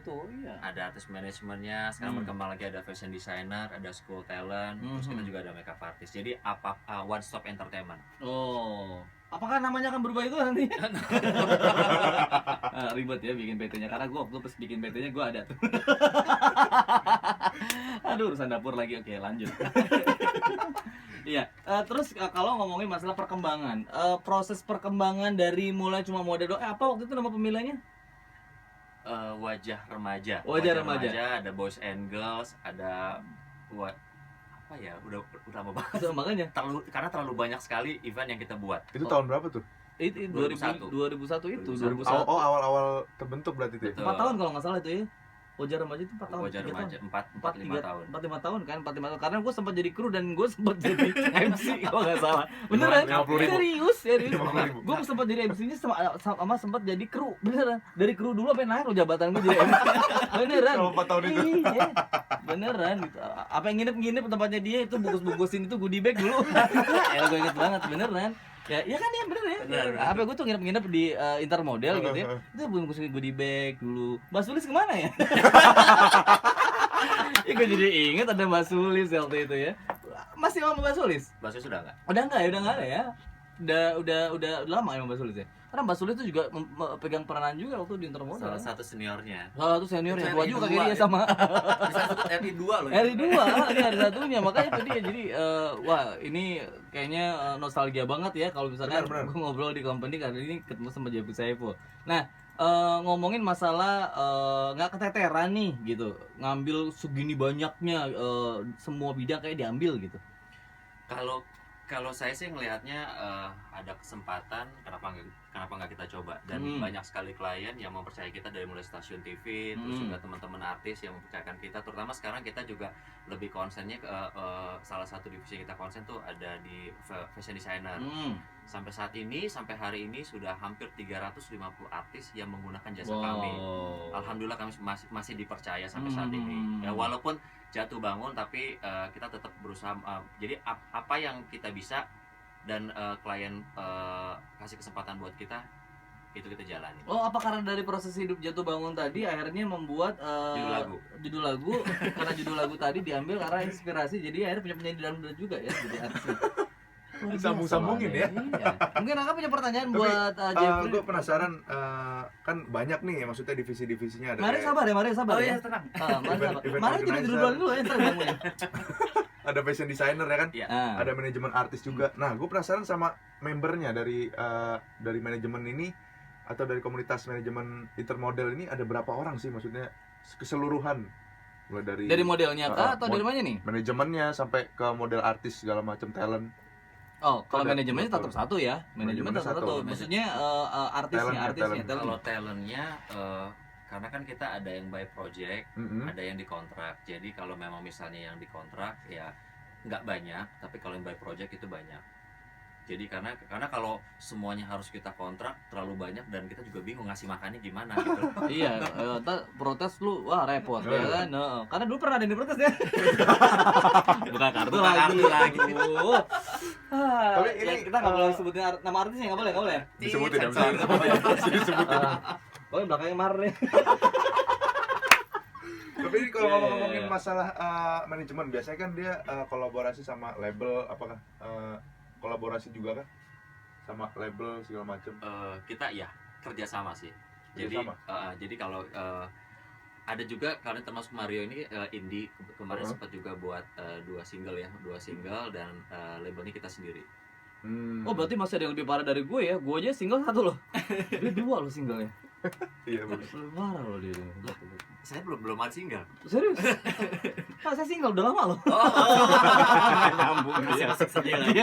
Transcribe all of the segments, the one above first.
tuh, iya. Ada artis manajemennya, sekarang berkembang lagi ada fashion designer, ada school talent, terus kita juga ada makeup artist. Jadi one stop entertainment. Oh, apakah namanya akan berubah itu nanti? Ribet ya bikin PT-nya, karena gue waktu pas bikin PT-nya gue ada tuh. Aduh, urusan dapur lagi. Oke, lanjut. Iya, terus kalau ngomongin masalah perkembangan, proses perkembangan dari mulai cuma model doang, apa waktu itu nama pemilihannya? Wajah remaja. Wajah remaja. Ada boys and girls, ada apa ya? Udah lama banget. So, makanya karena terlalu banyak sekali event yang kita buat. Itu tahun berapa tuh? Itu 2001 itu 2001. Oh, awal-awal terbentuk berarti itu. 4 tahun kalau nggak salah itu ya. Wajah remaja itu 4 tahun. Wajah remaja 4-5 tahun. 4-5 tahun kan, 4-5 tahun. Karena gue sempat jadi kru dan gue sempat jadi MC kalau nggak salah. Beneran? 50.000. Serius. 50.000. Gue sempat jadi MC-nya sama sempat jadi kru. Beneran. Dari kru dulu sampai naik lo jabatan gue jadi MC. Beneran. Selama 4 tahun itu. Iya. Beneran gitu. Apa yang nginep tempatnya dia itu bungkus-bungkusin itu goodie bag dulu. Ya gue inget banget beneran. Ya kan ya bener ya. Apa gue tuh nginep di Intermodel gitu ya. Itu bungkusin goodie bag dulu. Mbak Sulis kemana ya? Ya gue jadi inget ada Mbak Sulis waktu itu ya. Masih sama Mbak Sulis? Mbak Sulis sudah enggak? Udah enggak ada ya. Udah lama ya Mbak Sulis ya. Karena Mbak Sulis itu juga pegang peranan juga waktu di Intermodel. Salah satu seniornya. Salah satu seniornya, tua juga kayak dia sama. Bisa sebut RI2 loh. RI2, ini ada satunya. Makanya tadi jadi wah ini kayaknya nostalgia banget ya kalau misalkan gue ngobrol di company karena ini ketemu sama Jeffrey Saiful. Nah, ngomongin masalah nggak keteteran nih gitu, ngambil segini banyaknya semua bidang kayak diambil gitu. Kalau saya sih ngelihatnya ada kesempatan, kenapa nggak kita coba, dan banyak sekali klien yang mempercayai kita dari mulai stasiun TV, terus juga teman-teman artis yang mempercayakan kita, terutama sekarang kita juga lebih konsennya ke salah satu divisi kita konsen tuh ada di fashion designer. Sampai saat ini, sampai hari ini sudah hampir 350 artis yang menggunakan jasa kami. Alhamdulillah kami masih dipercaya sampai saat ini. Ya walaupun jatuh bangun tapi kita tetap berusaha. Jadi apa yang kita bisa dan klien kasih kesempatan buat kita, itu kita jalani. Oh, apa karena dari proses hidup jatuh bangun tadi akhirnya membuat judul lagu karena judul lagu tadi diambil karena inspirasi, jadi akhirnya punya penyanyi dalam juga ya jadi artis. Sambung-sambungin ya. Iya. Mungkin Raka punya pertanyaan buat Jeffrey. Gue penasaran, kan banyak nih maksudnya divisi-divisinya ada. Mari sabar. Oh iya, tenang. Mari kita dulu ya, ntar ngomongin. Ada fashion designer ya kan? Iya. Ada manajemen artis juga. Nah, gue penasaran sama membernya dari manajemen ini atau dari komunitas manajemen Intermodel ini ada berapa orang sih, maksudnya keseluruhan, mulai dari modelnya kah atau dari mana nih? Manajemennya sampai ke model artis segala macam talent. Oh, kalau manajemennya tetap satu ya. Manajemen tetap satu. Maksudnya artisnya. Kalau talentnya karena kan kita ada yang by project, ada yang dikontrak. Jadi kalau memang misalnya yang dikontrak ya nggak banyak, tapi kalau yang by project itu banyak. Jadi karena kalau semuanya harus kita kontrak terlalu banyak dan kita juga bingung ngasih makannya gimana gitu. Iya, protes lu, wah repot ya kan. Karena dulu pernah ada yang diprotes ya. Bukan kartu lagi. Tapi ini kita nggak boleh sebutin nama artisnya, nggak boleh. Disebutin ya. Oh, belakangnya Mar nih. Tapi ini kalau ngomongin masalah manajemen, biasanya kan dia kolaborasi sama label, apakah kolaborasi juga kan sama label segala macam? Kita ya kerjasama sih. Jadi kalau ada juga kalian termasuk Mario ini indie kemarin sempat juga buat 2 single dan labelnya kita sendiri. Oh, berarti masih ada yang lebih parah dari gue ya. Gue aja single 1 loh. Dia 2 loh singlenya. Iya bagus. Parah loh dia. Saya belum ada single. Serius? Saya single udah lama loh. Nyambung sih asik saja lagi.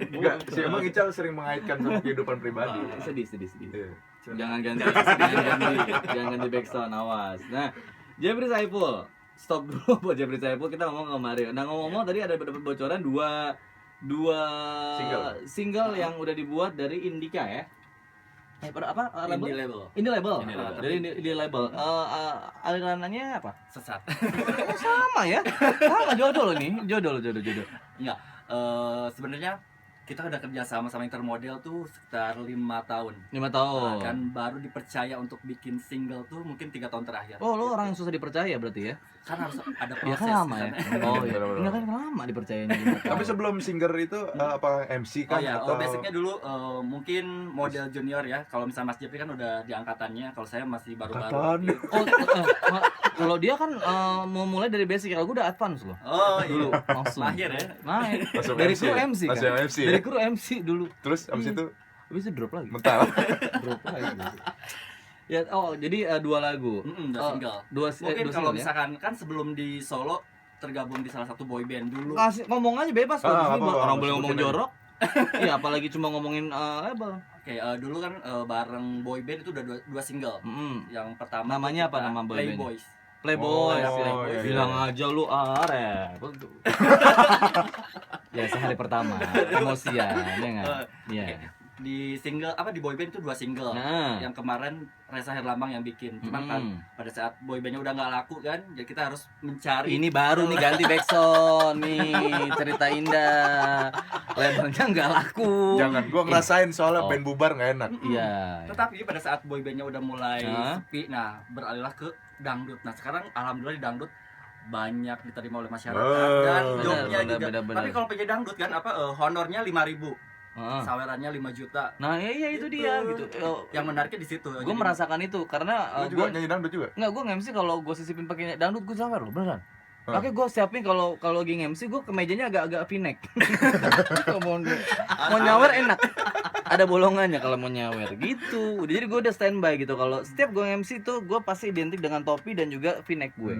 Enggak, sih emang Ical sering mengaitkan sama kehidupan pribadi. Sedih. Iya. Jangan ganti backsound, awas. Nah, Jeffrey Saiful, stop dulu buat Jeffrey Saiful, kita ngomong ke Mario. Nah, ngomong tadi ada bocoran dua single yang udah dibuat dari Indika ya. Label? Indie label. Dari Indie label. Alirannya apa? Sesat. Sama ya. Sama jodoh nih. Jodoh. Enggak. Sebenarnya kita udah kerja sama Intermodel tuh sekitar 5 tahun. 5 tahun. Dan baru dipercaya untuk bikin single tuh mungkin 3 tahun terakhir. Oh, lo orang yang susah dipercaya berarti ya? Kan harus ada Ya proses. kan lama ya. di sana. Oh iya. Benar-benar. Enggak kan lama dipercayanya. Tapi sebelum singer itu apa MC Oh kan ya, atau basicnya dulu mungkin model junior ya. Kalau misalnya Mas Jeffrey kan udah di angkatannya, kalau saya masih Angkatan. baru-baru. Oh, kalau dia kan mau mulai dari basic, kalau gue udah advance loh. Oh Dulu iya. langsung. Mahir ya. Mahir. Masuk Dari MC kru ya? MC Masuk kan. MC ya? Dari kru MC dulu. Terus abis Iya. itu Habis itu drop lagi. mental. Drop lagi. Ya, oh jadi 2 lagu. Udah Oh, single. Dua Mungkin dua kalau single ya? misalkan kan sebelum di Solo tergabung di salah satu boy band dulu. Ngomong aja bebas kalau di sini, apa-apa, orang boleh ngomong sebutin aja. jorok. Iya, apalagi cuma ngomongin label. Oke, dulu kan bareng boy band itu udah dua single. Yang pertama Namanya tuh apa kita nama boy band? Playboys. Playboys. Oh, ya. iya, iya. Bilang aja lu repot tuh. Ya sehari pertama emosian ya enggak? Iya. Di single di boy band itu 2 single. Nah. Yang kemarin Reza Herlambang yang bikin. Cuman kan pada saat boy bandnya udah nggak laku kan, jadi kita harus mencari. Ini baru nih ganti backsound nih, cerita indah. Labelnya nggak laku. Jangan, gua ngerasain soalnya Oh. band bubar nggak enak. Iya. Tetapi pada saat boy bandnya udah mulai Hah? sepi, nah beralihlah ke dangdut. Nah sekarang alhamdulillah di dangdut banyak diterima oleh masyarakat Oh. dan Benar, jobnya benar, juga. benar. Tapi kalau penyanyi dangdut kan honornya 5.000, Heeh. sawerannya 5 juta. Nah, iya itu dia gitu. Yang menariknya di situ. Gue Jadi- merasakan itu karena Lu juga nyanyi dangdut juga? nggak, gue nge-MC kalau gue sisipin pakai dangdut gue sawer loh beneran. Hah? Makanya gue siapin kalau lagi nge-MC gue kemejanya agak-agak v-neck. Mau nyawer enak. Ada bolongannya kalau mau nyawer gitu. Jadi gue udah standby gitu. Kalau setiap gue nge-MC tuh gue pasti identik dengan topi dan juga v-neck gue.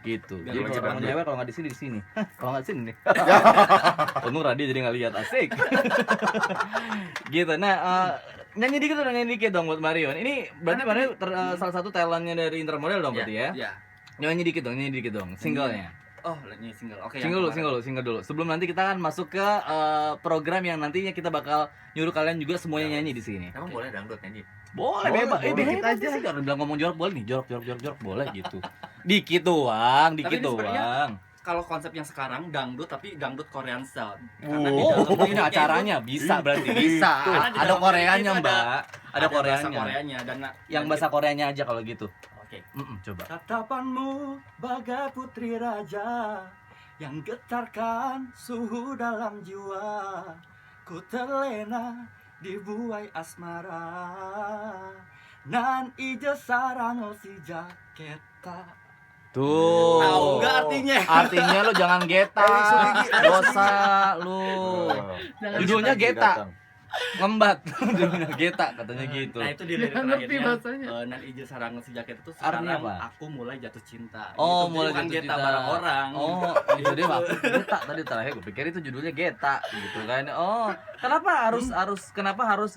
Gitu. Biar Jadi lebih kalau cepat mau ya. nyawer kalau nggak di sini di sini. Kalau nggak di sini nih. Untung radio jadi nggak lihat, asik. Gitu. Nah, nyanyi dikit dong buat Marion. Ini berarti Marion salah satu talentnya dari Intermodel dong berarti ya? Iya. Nyanyi dikit dong, singlenya. Oh, ini single. Oke. Single dulu. Sebelum nanti kita akan masuk ke program yang nantinya kita bakal nyuruh kalian juga semuanya nyanyi di sini. Emang boleh dangdut nyanyi? Boleh, Boleh, bebas. boleh. Dikit aja sih. Jangan bilang ngomong jorok boleh nih. Jorok boleh gitu. Dikit doang, Tapi ini sebenarnya doang. Kalau konsep yang sekarang dangdut tapi dangdut Korean style. Oh, ini acaranya bisa berarti bisa. Karena di Ada dalam Koreanya, itu Mbak. Ada bahasa Koreanya. Koreanya dan Yang bahasa Koreanya aja kalau gitu. Oke. Coba. Tatapanmu bagai putri raja yang getarkan suhu dalam jiwa. Ku terlena di buai asmara. Nan ijo sarang si jaketa. Tuh. Tahu nggak artinya? Artinya lu jangan geta. Dosa lu. Judulnya Geta. Ngembat. Judulnya Geta katanya gitu. Nah itu di lirik Nggak ngerti terakhirnya. bahasanya. Nan ijo sarang si jaketa itu Artinya sekarang apa? aku mulai jatuh cinta. Oh, Gitu. mulai Bukan jatuh Geta cinta barang orang. Oh, itu dia waktu Geta tadi terakhir gue pikir itu judulnya Geta gitu kan. Oh, kenapa harus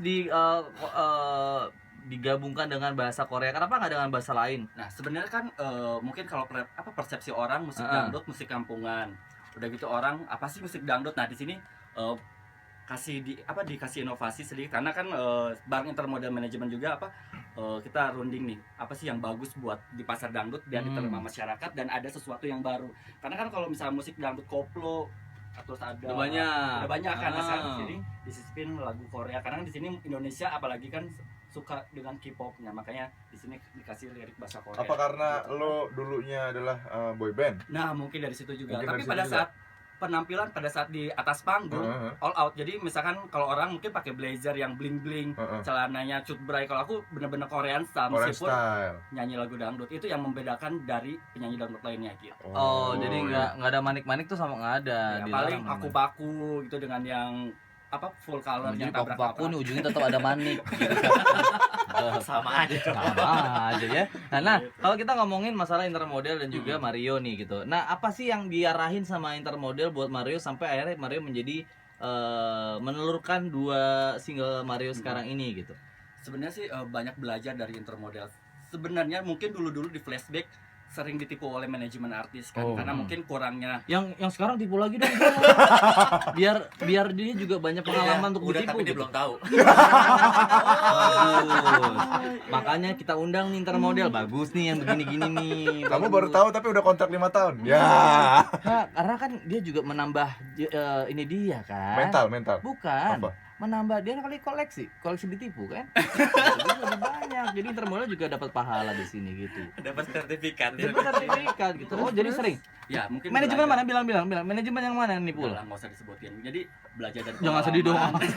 digabungkan dengan bahasa Korea? Kenapa nggak dengan bahasa lain? Nah sebenarnya kan mungkin kalau persepsi orang musik dangdut musik kampungan, udah gitu orang apa sih musik dangdut. Nah di sini dikasih inovasi sedikit karena kan bareng Intermodel Management juga kita runding nih apa sih yang bagus buat di pasar dangdut biar diterima masyarakat dan ada sesuatu yang baru. Karena kan kalau misalnya musik dangdut koplo atau ada Udah banyak. kan. Nah, sekarang di sini disisipin lagu Korea karena di sini Indonesia apalagi kan suka dengan K-popnya, makanya di sini dikasih lirik bahasa Korea. Apa karena Gitu. lo dulunya adalah boy band? Nah mungkin dari situ juga. Mungkin Tapi dari situ pada juga. saat penampilan pada saat di atas panggung all out. Jadi misalkan kalau orang mungkin pakai blazer yang bling bling, celananya cut bray. Kalau aku bener-bener Korean style Korean meskipun style. nyanyi lagu dangdut itu yang membedakan dari penyanyi dangdut lainnya gitu. Oh, jadi iya. nggak ada manik-manik tuh sama nggak ada. Ya, Dilarang paling namanya. paku-paku gitu dengan yang full color Jadi yang paku-paku nih ujungnya tetap ada manik. Gitu. Sama aja. Sama aja ya. Nah, kalau kita ngomongin masalah Intermodel dan juga Mario nih gitu. Nah, apa sih yang diarahin sama Intermodel buat Mario sampai akhirnya Mario menjadi menelurkan 2 single Mario sekarang ini gitu? Sebenarnya sih banyak belajar dari Intermodel. Sebenarnya mungkin dulu-dulu di flashback sering ditipu oleh manajemen artis kan, Oh. karena mungkin kurangnya Yang sekarang tipu lagi dong. biar dia juga banyak pengalaman untuk udah ditipu. tapi dia gitu. belum tahu. Bagus. Makanya kita undang nih Intermodel. Bagus nih yang begini-gini nih. Kamu Bagus. baru tahu tapi udah kontrak 5 tahun. Ya. Nah, karena kan dia juga menambah ini dia kan. Mental. Bukan. Apa? Menambah dia kali koleksi ditipu kan. Jadi lebih banyak. Jadi Intermodel juga dapat pahala di sini gitu. dapat sertifikat. Dapat sertifikat gitu. Oh, jadi sering. Ya mungkin Manajemen belajar. mana bilang manajemen yang mana nih Pul? Udah lah, nggak usah disebutin. Jadi belajar dari Jangan sedih dong. pengalaman.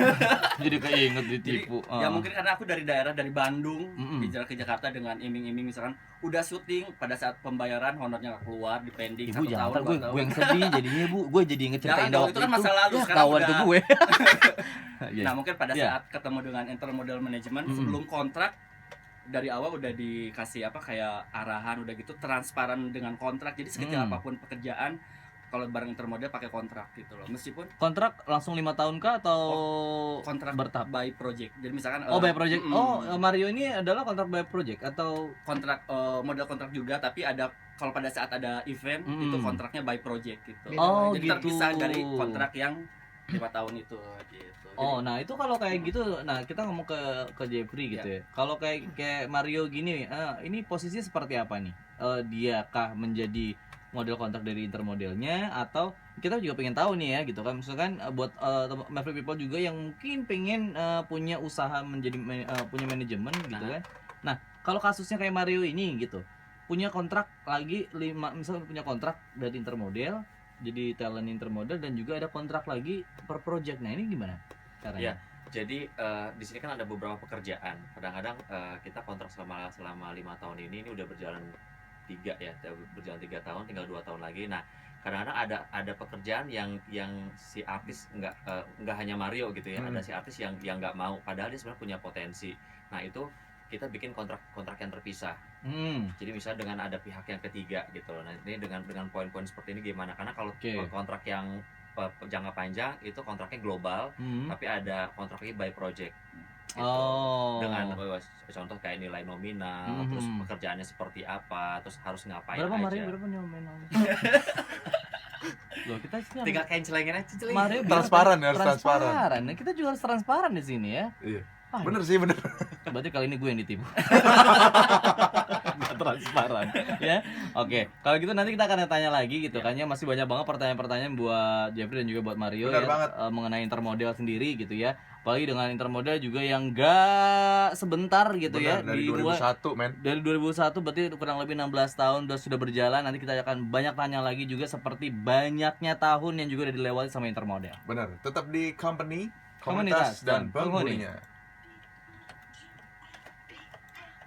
Jadi keinget Jadi, ditipu. ya mungkin karena aku dari daerah dari Bandung Mm-mm. hijrah ke Jakarta dengan iming-iming misalkan udah syuting pada saat pembayaran honornya nggak keluar di pending Ibu 1 jangan tahun ntar 2 gue tahun. yang sedih jadinya Bu. Gue jadi inget cerita Jangan indah dong, waktu itu kan masa lalu, Ya, sekarang kawan udah. ke gue. Iya. Nah mungkin pada Iya. saat ketemu dengan Intermodel Management Mm-mm. sebelum kontrak dari awal udah dikasih apa kayak arahan udah gitu transparan dengan kontrak, jadi sekecil Mm. apapun pekerjaan kalau bareng Intermodel pakai kontrak gitu loh, meskipun Kontrak langsung 5 tahun kah atau kontrak bertahap? by project. Jadi misalkan Oh, by project. mm-mm. Oh, Mario ini adalah kontrak by project atau kontrak model kontrak juga, tapi ada kalau pada saat ada event Mm. itu kontraknya by project gitu. Oh, Jadi gitu. terpisah dari kontrak yang 5 tahun itu gitu. Oh, nah itu kalau kayak gitu, nah kita ngomong ke Jeffrey gitu ya. Kalau kayak Mario gini, ini posisinya seperti apa nih? Dia kah menjadi model kontrak dari Intermodelnya atau kita juga pengen tahu nih ya gitu kan, misalkan buat Maverick People juga yang mungkin pengen punya usaha menjadi punya manajemen gitu kan. Nah kalau kasusnya kayak Mario ini gitu, punya kontrak lagi 5, misalnya punya kontrak dari Intermodel jadi talent Intermodel dan juga ada kontrak lagi per project. Nah ini gimana caranya? Ya, jadi di sini kan ada beberapa pekerjaan. Kadang-kadang kita kontrak selama 5 tahun ini udah berjalan 3 tahun, tinggal 2 tahun lagi. Nah, kadang-kadang ada pekerjaan yang si artis nggak hanya Mario gitu ya, ada si artis yang nggak mau, padahal dia sebenarnya punya potensi. Nah itu kita bikin kontrak yang terpisah. Jadi misalnya dengan ada pihak yang ketiga gitu. Nah ini dengan poin-poin seperti ini gimana? Karena kalau kontrak yang jangka panjang itu kontraknya global, tapi ada kontraknya by project. Gitu. Oh. Dengan contoh kayak nilai nominal, terus pekerjaannya seperti apa, terus harus ngapain berapa aja. Mario berapa nominal? Loh, kita sini Tinggal kayak celengin aja celengin. Mario Transparan ya, harus transparan. Nah, kita juga harus transparan di sini ya. Iya. Ah, Bener sih, bener. Berarti kali ini gue yang ditipu. Nggak transparan ya. Oke, kalau gitu nanti kita akan tanya lagi gitu kan ya, masih banyak banget pertanyaan-pertanyaan buat Jeffrey dan juga buat Mario. Benar ya banget. Mengenai Intermodel sendiri gitu ya. Apalagi dengan Intermodel juga yang gak sebentar gitu ya. Bener, dari Dimulai- 2001 men. Dari 2001 berarti kurang lebih 16 tahun sudah berjalan. Nanti kita akan banyak tanya lagi juga seperti banyaknya tahun yang juga udah dilewati sama Intermodel. Bener, tetap di company, Komunitas komunitas dan dan penghuni. penghuninya.